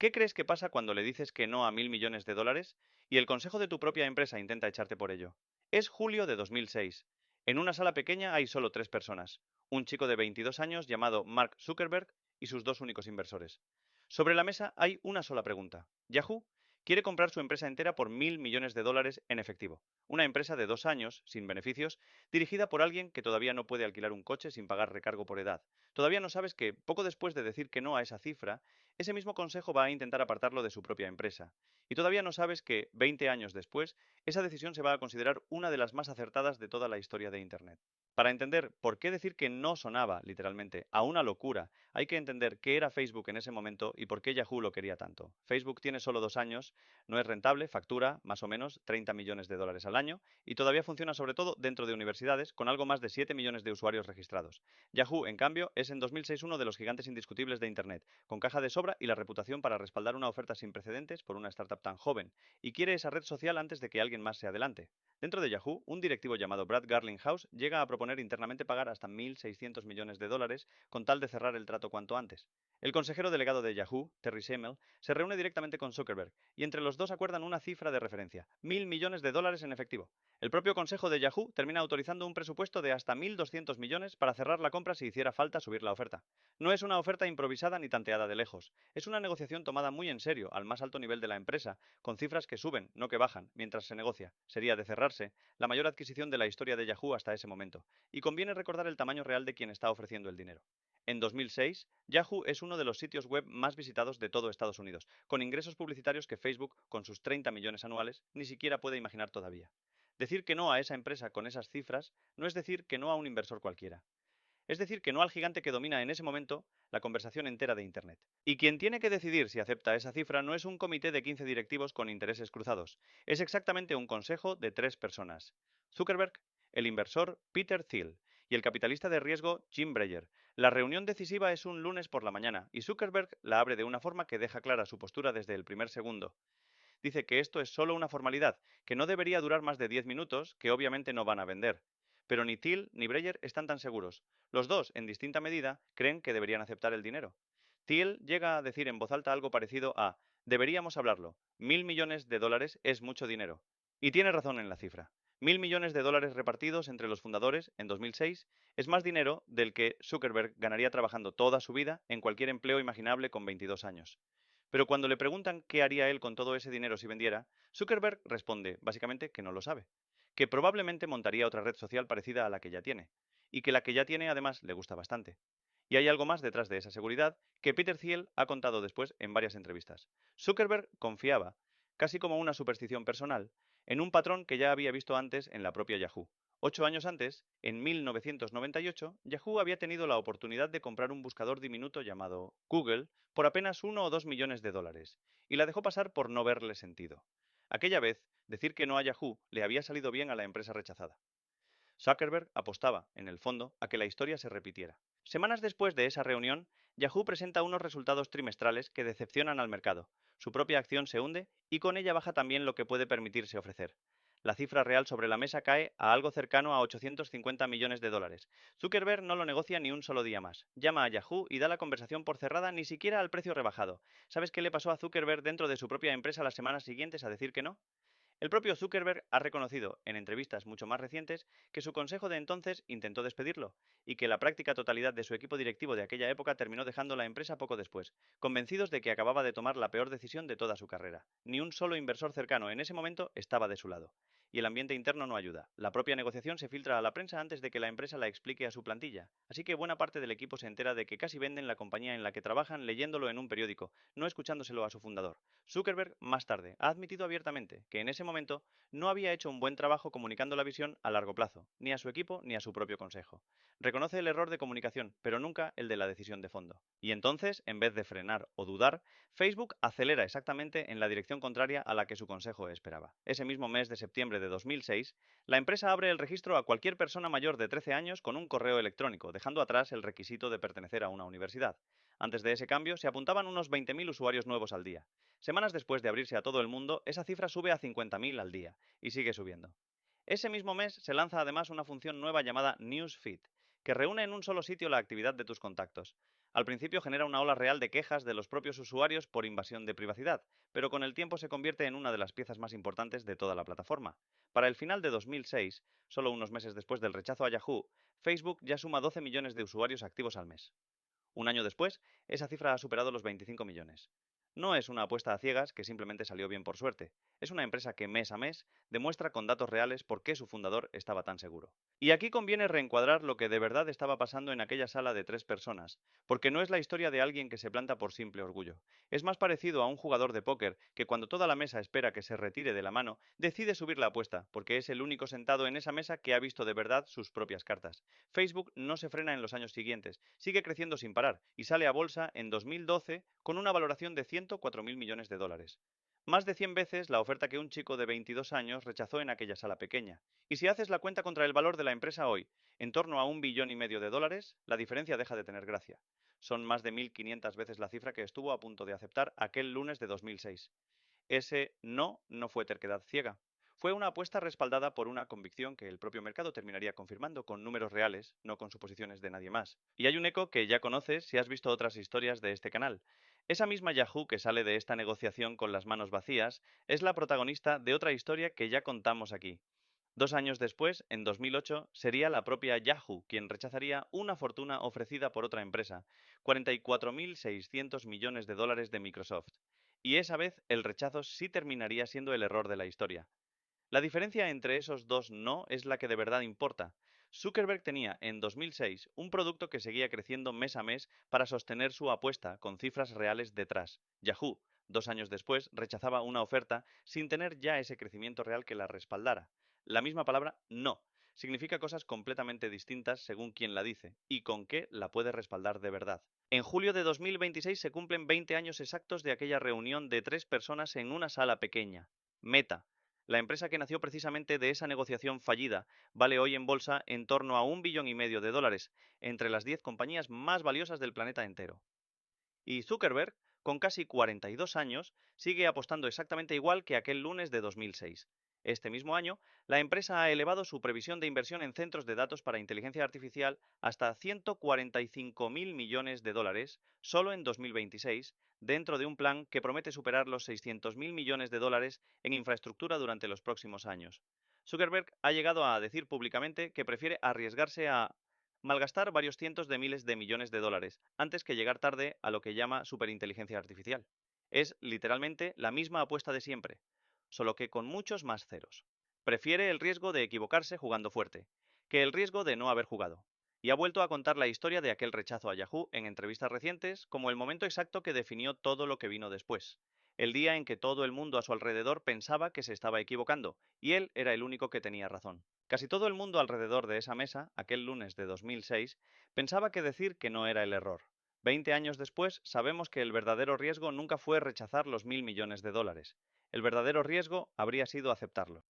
¿Qué crees que pasa cuando le dices que no a 1.000 millones de dólares y el consejo de tu propia empresa intenta echarte por ello? Es julio de 2006. En una sala pequeña hay solo tres personas. Un chico de 22 años llamado Mark Zuckerberg y sus dos únicos inversores. Sobre la mesa hay una sola pregunta. Yahoo quiere comprar su empresa entera por 1.000 millones de dólares en efectivo. Una empresa de 2 años, sin beneficios, dirigida por alguien que todavía no puede alquilar un coche sin pagar recargo por edad. Todavía no sabes que, poco después de decir que no a esa cifra, ese mismo consejo va a intentar apartarlo de su propia empresa. Y todavía no sabes que, 20 años después, esa decisión se va a considerar una de las más acertadas de toda la historia de Internet. Para entender por qué decir que no sonaba, literalmente, a una locura, hay que entender qué era Facebook en ese momento y por qué Yahoo lo quería tanto. Facebook tiene solo 2 años, no es rentable, factura más o menos 30 millones de dólares al año y todavía funciona sobre todo dentro de universidades con algo más de 7 millones de usuarios registrados. Yahoo, en cambio, es en 2006 uno de los gigantes indiscutibles de Internet, con caja de sobra y la reputación para respaldar una oferta sin precedentes por una startup tan joven, y quiere esa red social antes de que alguien más se adelante. Dentro de Yahoo, un directivo llamado Brad Garlinghouse llega a proponer internamente pagar hasta 1.600 millones de dólares con tal de cerrar el trato cuanto antes. El consejero delegado de Yahoo, Terry Semel, se reúne directamente con Zuckerberg y entre los dos acuerdan una cifra de referencia, 1.000 millones de dólares en efectivo. El propio consejo de Yahoo termina autorizando un presupuesto de hasta 1.200 millones para cerrar la compra si hiciera falta subir la oferta. No es una oferta improvisada ni tanteada de lejos, es una negociación tomada muy en serio, al más alto nivel de la empresa, con cifras que suben, no que bajan, mientras se negocia. Sería, de cerrarse, la mayor adquisición de la historia de Yahoo hasta ese momento, y conviene recordar el tamaño real de quien está ofreciendo el dinero. En 2006, Yahoo es uno de los sitios web más visitados de todo Estados Unidos, con ingresos publicitarios que Facebook, con sus 30 millones anuales, ni siquiera puede imaginar todavía. Decir que no a esa empresa con esas cifras no es decir que no a un inversor cualquiera. Es decir, que no al gigante que domina en ese momento la conversación entera de Internet. Y quien tiene que decidir si acepta esa cifra no es un comité de 15 directivos con intereses cruzados, es exactamente un consejo de tres personas. Zuckerberg, el inversor Peter Thiel y el capitalista de riesgo Jim Breyer. La reunión decisiva es un lunes por la mañana y Zuckerberg la abre de una forma que deja clara su postura desde el primer segundo. Dice que esto es solo una formalidad, que no debería durar más de 10 minutos, que obviamente no van a vender. Pero ni Thiel ni Breyer están tan seguros. Los dos, en distinta medida, creen que deberían aceptar el dinero. Thiel llega a decir en voz alta algo parecido a: deberíamos hablarlo. 1.000 millones de dólares es mucho dinero. Y tiene razón en la cifra. 1.000 millones de dólares repartidos entre los fundadores en 2006 es más dinero del que Zuckerberg ganaría trabajando toda su vida en cualquier empleo imaginable con 22 años. Pero cuando le preguntan qué haría él con todo ese dinero si vendiera, Zuckerberg responde, básicamente, que no lo sabe, que probablemente montaría otra red social parecida a la que ya tiene, y que la que ya tiene además le gusta bastante. Y hay algo más detrás de esa seguridad que Peter Thiel ha contado después en varias entrevistas. Zuckerberg confiaba, casi como una superstición personal, en un patrón que ya había visto antes en la propia Yahoo. 8 años antes, en 1998, Yahoo había tenido la oportunidad de comprar un buscador diminuto llamado Google por apenas 1 o 2 millones de dólares, y la dejó pasar por no verle sentido. Aquella vez, decir que no a Yahoo le había salido bien a la empresa rechazada. Zuckerberg apostaba, en el fondo, a que la historia se repitiera. Semanas después de esa reunión, Yahoo presenta unos resultados trimestrales que decepcionan al mercado. Su propia acción se hunde y con ella baja también lo que puede permitirse ofrecer. La cifra real sobre la mesa cae a algo cercano a 850 millones de dólares. Zuckerberg no lo negocia ni un solo día más. Llama a Yahoo y da la conversación por cerrada ni siquiera al precio rebajado. ¿Sabes qué le pasó a Zuckerberg dentro de su propia empresa las semanas siguientes a decir que no? El propio Zuckerberg ha reconocido, en entrevistas mucho más recientes, que su consejo de entonces intentó despedirlo y que la práctica totalidad de su equipo directivo de aquella época terminó dejando la empresa poco después, convencidos de que acababa de tomar la peor decisión de toda su carrera. Ni un solo inversor cercano en ese momento estaba de su lado. Y el ambiente interno no ayuda. La propia negociación se filtra a la prensa antes de que la empresa la explique a su plantilla. Así que buena parte del equipo se entera de que casi venden la compañía en la que trabajan leyéndolo en un periódico, no escuchándoselo a su fundador. Zuckerberg, más tarde, ha admitido abiertamente que en ese momento no había hecho un buen trabajo comunicando la visión a largo plazo, ni a su equipo ni a su propio consejo. Reconoce el error de comunicación, pero nunca el de la decisión de fondo. Y entonces, en vez de frenar o dudar, Facebook acelera exactamente en la dirección contraria a la que su consejo esperaba. Ese mismo mes de septiembre de 2006, la empresa abre el registro a cualquier persona mayor de 13 años con un correo electrónico, dejando atrás el requisito de pertenecer a una universidad. Antes de ese cambio, se apuntaban unos 20.000 usuarios nuevos al día. Semanas después de abrirse a todo el mundo, esa cifra sube a 50.000 al día y sigue subiendo. Ese mismo mes se lanza además una función nueva llamada Newsfeed, que reúne en un solo sitio la actividad de tus contactos. Al principio genera una ola real de quejas de los propios usuarios por invasión de privacidad, pero con el tiempo se convierte en una de las piezas más importantes de toda la plataforma. Para el final de 2006, solo unos meses después del rechazo a Yahoo, Facebook ya suma 12 millones de usuarios activos al mes. Un año después, esa cifra ha superado los 25 millones. No es una apuesta a ciegas que simplemente salió bien por suerte. Es una empresa que mes a mes demuestra con datos reales por qué su fundador estaba tan seguro. Y aquí conviene reencuadrar lo que de verdad estaba pasando en aquella sala de 3 personas, porque no es la historia de alguien que se planta por simple orgullo. Es más parecido a un jugador de póker que cuando toda la mesa espera que se retire de la mano, decide subir la apuesta, porque es el único sentado en esa mesa que ha visto de verdad sus propias cartas. Facebook no se frena en los años siguientes, sigue creciendo sin parar y sale a bolsa en 2012 con una valoración de 104.000 millones de dólares. Más de 100 veces la oferta que un chico de 22 años rechazó en aquella sala pequeña. Y si haces la cuenta contra el valor de la empresa hoy, en torno a 1,5 billones de dólares, la diferencia deja de tener gracia. Son más de 1.500 veces la cifra que estuvo a punto de aceptar aquel lunes de 2006. Ese no fue terquedad ciega. Fue una apuesta respaldada por una convicción que el propio mercado terminaría confirmando con números reales, no con suposiciones de nadie más. Y hay un eco que ya conoces si has visto otras historias de este canal. Esa misma Yahoo que sale de esta negociación con las manos vacías es la protagonista de otra historia que ya contamos aquí. 2 años después, en 2008, sería la propia Yahoo quien rechazaría una fortuna ofrecida por otra empresa, 44.600 millones de dólares de Microsoft. Y esa vez el rechazo sí terminaría siendo el error de la historia. La diferencia entre esos dos no es la que de verdad importa. Zuckerberg tenía en 2006 un producto que seguía creciendo mes a mes para sostener su apuesta con cifras reales detrás. Yahoo, 2 años después, rechazaba una oferta sin tener ya ese crecimiento real que la respaldara. La misma palabra no significa cosas completamente distintas según quien la dice y con qué la puede respaldar de verdad. En julio de 2026 se cumplen 20 años exactos de aquella reunión de 3 personas en una sala pequeña. Meta, la empresa que nació precisamente de esa negociación fallida, vale hoy en bolsa en torno a 1,5 billones de dólares, entre las 10 compañías más valiosas del planeta entero. Y Zuckerberg, con casi 42 años, sigue apostando exactamente igual que aquel lunes de 2006. Este mismo año, la empresa ha elevado su previsión de inversión en centros de datos para inteligencia artificial hasta 145.000 millones de dólares solo en 2026, dentro de un plan que promete superar los 600.000 millones de dólares en infraestructura durante los próximos años. Zuckerberg ha llegado a decir públicamente que prefiere arriesgarse a malgastar varios cientos de miles de millones de dólares antes que llegar tarde a lo que llama superinteligencia artificial. Es literalmente la misma apuesta de siempre, solo que con muchos más ceros. Prefiere el riesgo de equivocarse jugando fuerte, que el riesgo de no haber jugado. Y ha vuelto a contar la historia de aquel rechazo a Yahoo en entrevistas recientes como el momento exacto que definió todo lo que vino después. El día en que todo el mundo a su alrededor pensaba que se estaba equivocando, y él era el único que tenía razón. Casi todo el mundo alrededor de esa mesa, aquel lunes de 2006, pensaba que decir que no era el error. 20 años después, sabemos que el verdadero riesgo nunca fue rechazar los 1.000 millones de dólares. El verdadero riesgo habría sido aceptarlo.